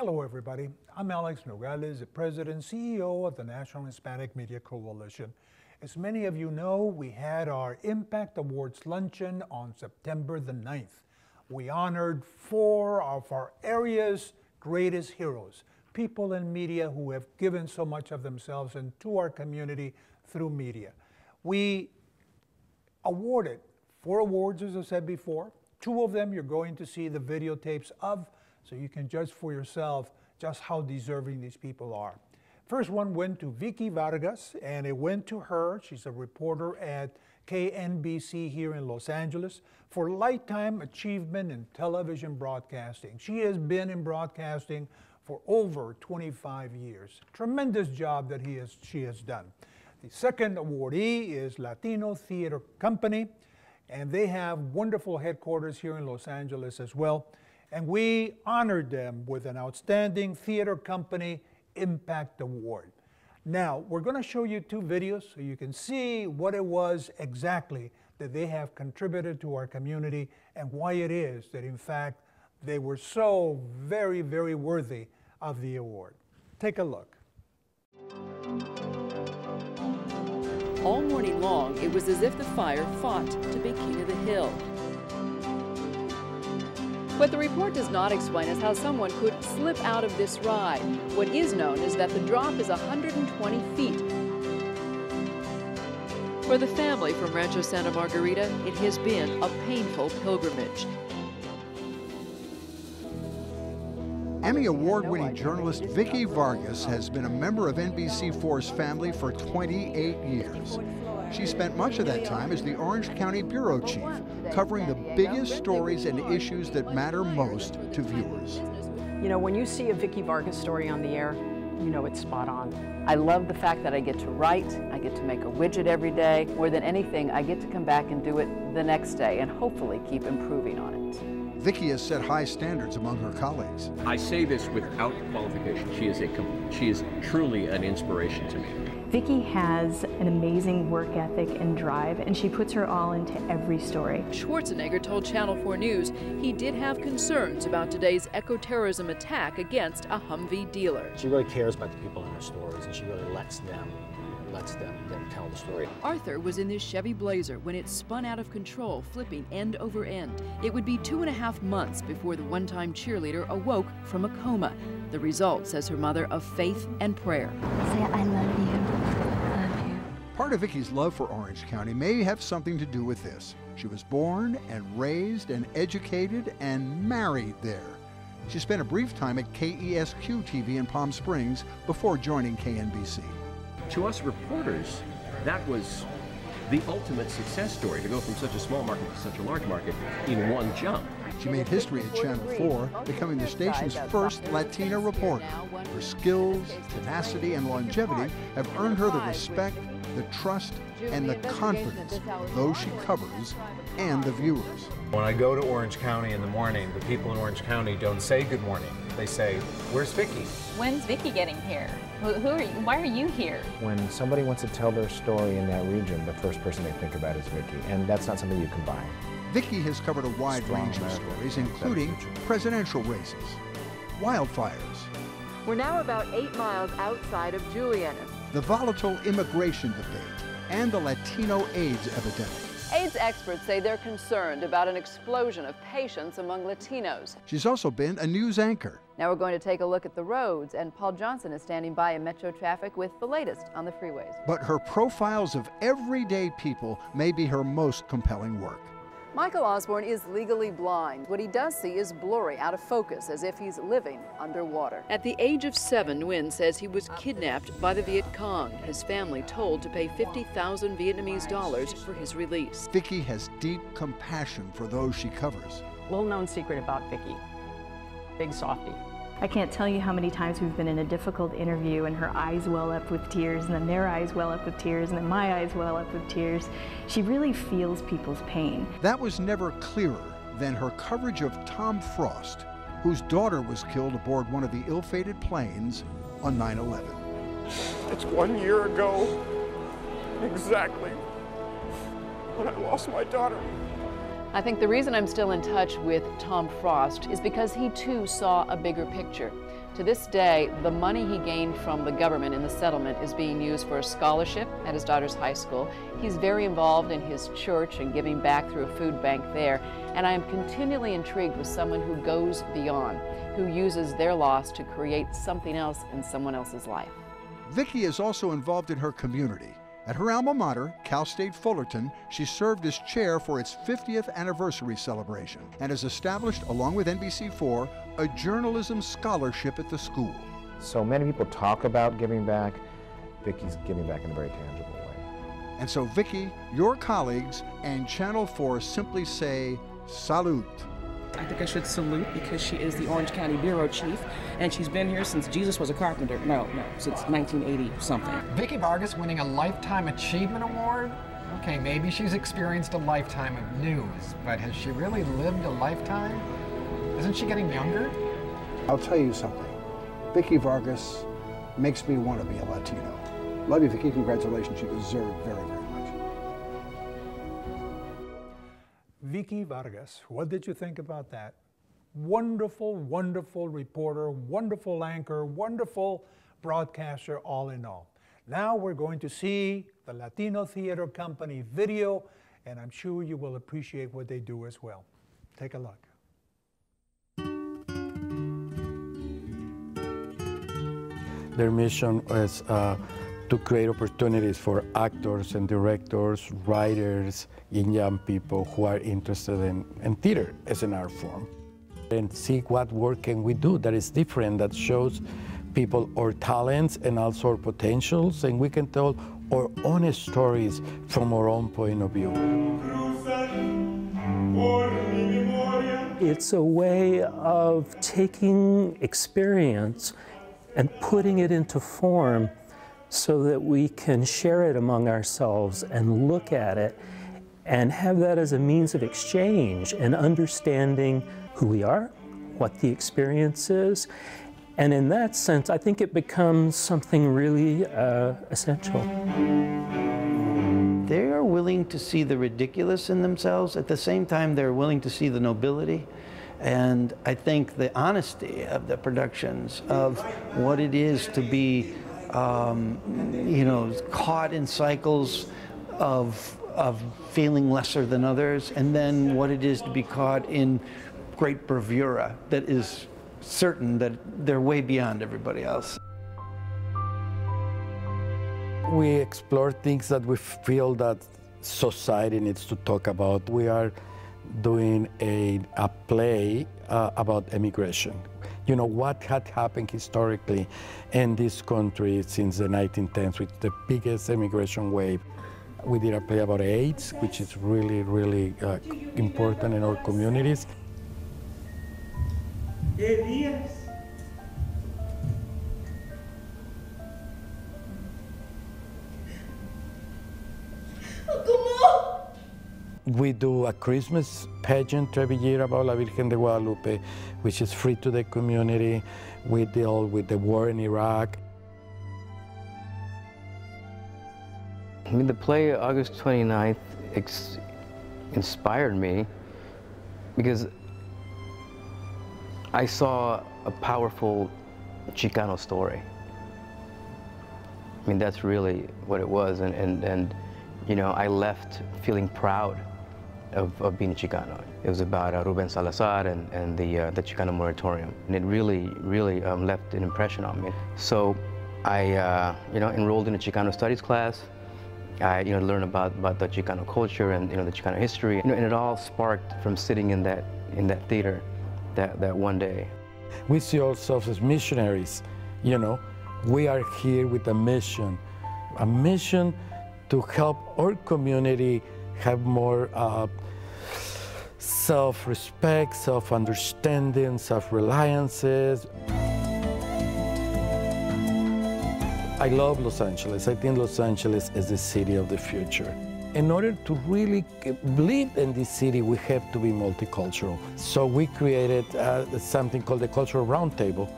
Hello, everybody. I'm Alex Nogales, the President and CEO of the National Hispanic Media Coalition. As many of you know, we had our Impact Awards Luncheon on September the 9th. We honored 4 of our area's greatest heroes, people in media who have given so much of themselves and to our community through media. We awarded 4 awards, as I said before. 2 of them you're going to see the videotapes of, so you can judge for yourself just how deserving these people are. First one went to Vikki Vargas, and it went to her. She's a reporter at KNBC here in Los Angeles for Lifetime Achievement in Television Broadcasting. She has been in broadcasting for over 25 years. Tremendous job that she has done. The second awardee is Latino Theater Company, and they have wonderful headquarters here in Los Angeles as well. And we honored them with an Outstanding Theater Company Impact Award. Now, we're going to show you 2 videos so you can see what it was exactly that they have contributed to our community and why it is that, in fact, they were so very, very worthy of the award. Take a look. All morning long, it was as if the fire fought to be king of the hill. What the report does not explain is how someone could slip out of this ride. What is known is that the drop is 120 feet. For the family from Rancho Santa Margarita, it has been a painful pilgrimage. Emmy Award-winning journalist Vikki Vargas has been a member of NBC4's family for 28 years. She spent much of that time as the Orange County Bureau Chief, covering the biggest stories and issues that matter most to viewers. You know, when you see a Vikki Vargas story on the air, you know it's spot on. I love the fact that I get to write, I get to make a widget every day. More than anything, I get to come back and do it the next day and hopefully keep improving on it. Vikki has set high standards among her colleagues. I say this without qualification. She is truly an inspiration to me. Vikki has an amazing work ethic and drive, and she puts her all into every story. Schwarzenegger told Channel 4 News he did have concerns about today's eco-terrorism attack against a Humvee dealer. She really cares about the people in her stories, and she really lets them tell the story. Arthur was in this Chevy Blazer when it spun out of control, flipping end over end. It would be 2.5 months before the one-time cheerleader awoke from a coma. The result, says her mother, of faith and prayer. Say, I love you. I love you. Part of Vikki's love for Orange County may have something to do with this. She was born and raised and educated and married there. She spent a brief time at KESQ TV in Palm Springs before joining KNBC. To us reporters, that was the ultimate success story, to go from such a small market to such a large market in one jump. She made history at Channel 4, becoming the station's first Latina reporter. Her skills, tenacity, and longevity have earned her the respect, the trust, and the confidence of those she covers and the viewers. When I go to Orange County in the morning, the people in Orange County don't say good morning. They say, "Where's Vikki?" When's Vikki getting here? Who are you? Why are you here? When somebody wants to tell their story in that region, the first person they think about is Vikki, and that's not something you can buy. Vikki has covered a wide range of stories, including presidential races, wildfires, We're now about 8 miles outside of Julian. the volatile immigration debate, and the Latino AIDS epidemic. AIDS experts say they're concerned about an explosion of patients among Latinos. She's also been a news anchor. Now we're going to take a look at the roads, and Paul Johnson is standing by in Metro traffic with the latest on the freeways. But her profiles of everyday people may be her most compelling work. Michael Osborne is legally blind. What he does see is blurry, out of focus, as if he's living underwater. At the age of 7, Nguyen says he was kidnapped by the Viet Cong. His family told to pay 50,000 Vietnamese dollars for his release. Vikki has deep compassion for those she covers. Little known secret about Vikki. Big softie. I can't tell you how many times we've been in a difficult interview and her eyes well up with tears, and then their eyes well up with tears, and then my eyes well up with tears. She really feels people's pain. That was never clearer than her coverage of Tom Frost, whose daughter was killed aboard one of the ill-fated planes on 9/11. It's 1 year ago, exactly, when I lost my daughter. I think the reason I'm still in touch with Tom Frost is because he too saw a bigger picture. To this day, the money he gained from the government in the settlement is being used for a scholarship at his daughter's high school. He's very involved in his church and giving back through a food bank there. And I am continually intrigued with someone who goes beyond, who uses their loss to create something else in someone else's life. Vikki is also involved in her community. At her alma mater, Cal State Fullerton, she served as chair for its 50th anniversary celebration and has established, along with NBC4, a journalism scholarship at the school. So many people talk about giving back. Vikki's giving back in a very tangible way. And so Vikki, your colleagues, and Channel 4 simply say, salute. I think I should salute because she is the Orange County Bureau Chief, and she's been here since Jesus was a carpenter. No, since 1980 something. Vikki Vargas winning a Lifetime Achievement Award? Okay, maybe she's experienced a lifetime of news, but has she really lived a lifetime? Isn't she getting younger? I'll tell you something. Vikki Vargas makes me want to be a Latino. Love you, Vikki. Congratulations. You deserve very, very much. Vikki Vargas, what did you think about that? Wonderful, wonderful reporter, wonderful anchor, wonderful broadcaster, all in all. Now we're going to see the Latino Theater Company video, and I'm sure you will appreciate what they do as well. Take a look. Their mission is to create opportunities for actors and directors, writers, and young people who are interested in theater as an art form. And see what work can we do that is different, that shows people our talents and also our potentials, and we can tell our own stories from our own point of view. It's a way of taking experience and putting it into form so that we can share it among ourselves and look at it and have that as a means of exchange and understanding who we are, what the experience is. And in that sense, I think it becomes something really essential. They are willing to see the ridiculous in themselves. At the same time, they're willing to see the nobility. And I think the honesty of the productions of what it is to be caught in cycles of feeling lesser than others, and then what it is to be caught in great bravura that is certain that they're way beyond everybody else. We explore things that we feel that society needs to talk about. We are doing a play about immigration. You know, what had happened historically in this country since the 1910s with the biggest immigration wave. We did a play about AIDS, which is really, really important in our communities. We do a Christmas pageant every year about La Virgen de Guadalupe, which is free to the community. We deal with the war in Iraq. I mean, the play August 29th inspired me because I saw a powerful Chicano story. I mean, that's really what it was, and you know, I left feeling proud of being a Chicano. It was about Ruben Salazar and the Chicano moratorium, and it really left an impression on me. So I enrolled in a Chicano studies class. I learned about the Chicano culture and the Chicano history, and it all sparked from sitting in that theater that one day. We see ourselves as missionaries. You know, we are here with a mission to help our community have more self-respect, self-understanding, self-reliances. I love Los Angeles. I think Los Angeles is the city of the future. In order to really live in this city, we have to be multicultural. So we created something called the Cultural Roundtable,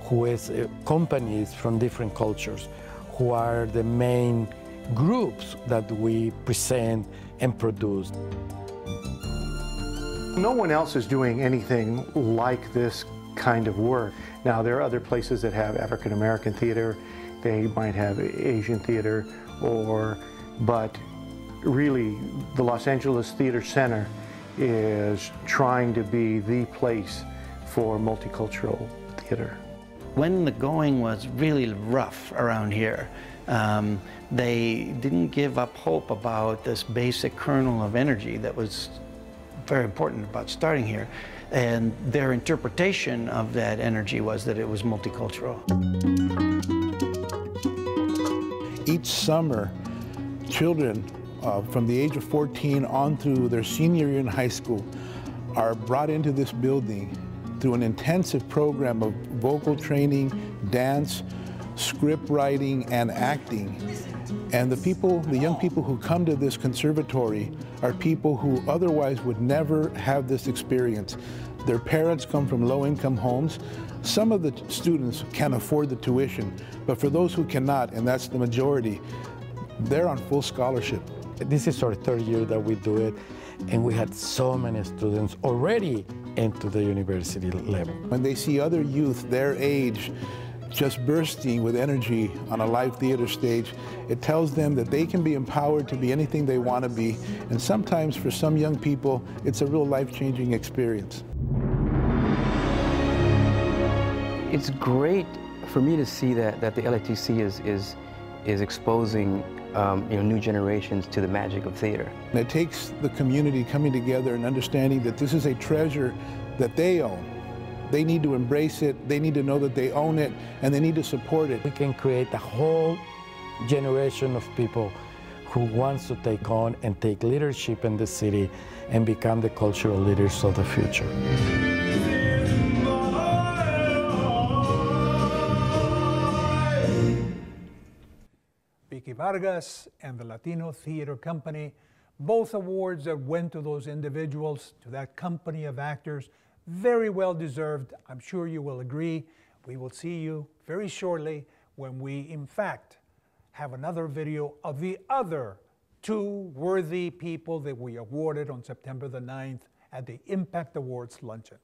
who is companies from different cultures, who are the main groups that we present and produce. No one else is doing anything like this kind of work. Now, there are other places that have African American theater, they might have Asian theater, but really the Los Angeles Theater Center is trying to be the place for multicultural theater. When the going was really rough around here, they didn't give up hope about this basic kernel of energy that was very important about starting here. And their interpretation of that energy was that it was multicultural. Each summer, children from the age of 14 on through their senior year in high school are brought into this building through an intensive program of vocal training, dance, script writing, and acting. And the young people who come to this conservatory are people who otherwise would never have this experience. Their parents come from low-income homes. Some of the students can afford the tuition, but for those who cannot, and that's the majority, they're on full scholarship. This is our third year that we do it, and we had so many students already into the university level. When they see other youth their age just bursting with energy on a live theater stage, it tells them that they can be empowered to be anything they want to be. And sometimes for some young people, it's a real life-changing experience. It's great for me to see that the LATC is exposing new generations to the magic of theater. And it takes the community coming together and understanding that this is a treasure that they own. They need to embrace it, they need to know that they own it, and they need to support it. We can create a whole generation of people who wants to take on and take leadership in the city and become the cultural leaders of the future. Vikki Vargas and the Latino Theater Company, both awards that went to those individuals, to that company of actors, very well deserved. I'm sure you will agree. We will see you very shortly when we, in fact, have another video of the other two worthy people that we awarded on September the 9th at the Impact Awards Luncheon.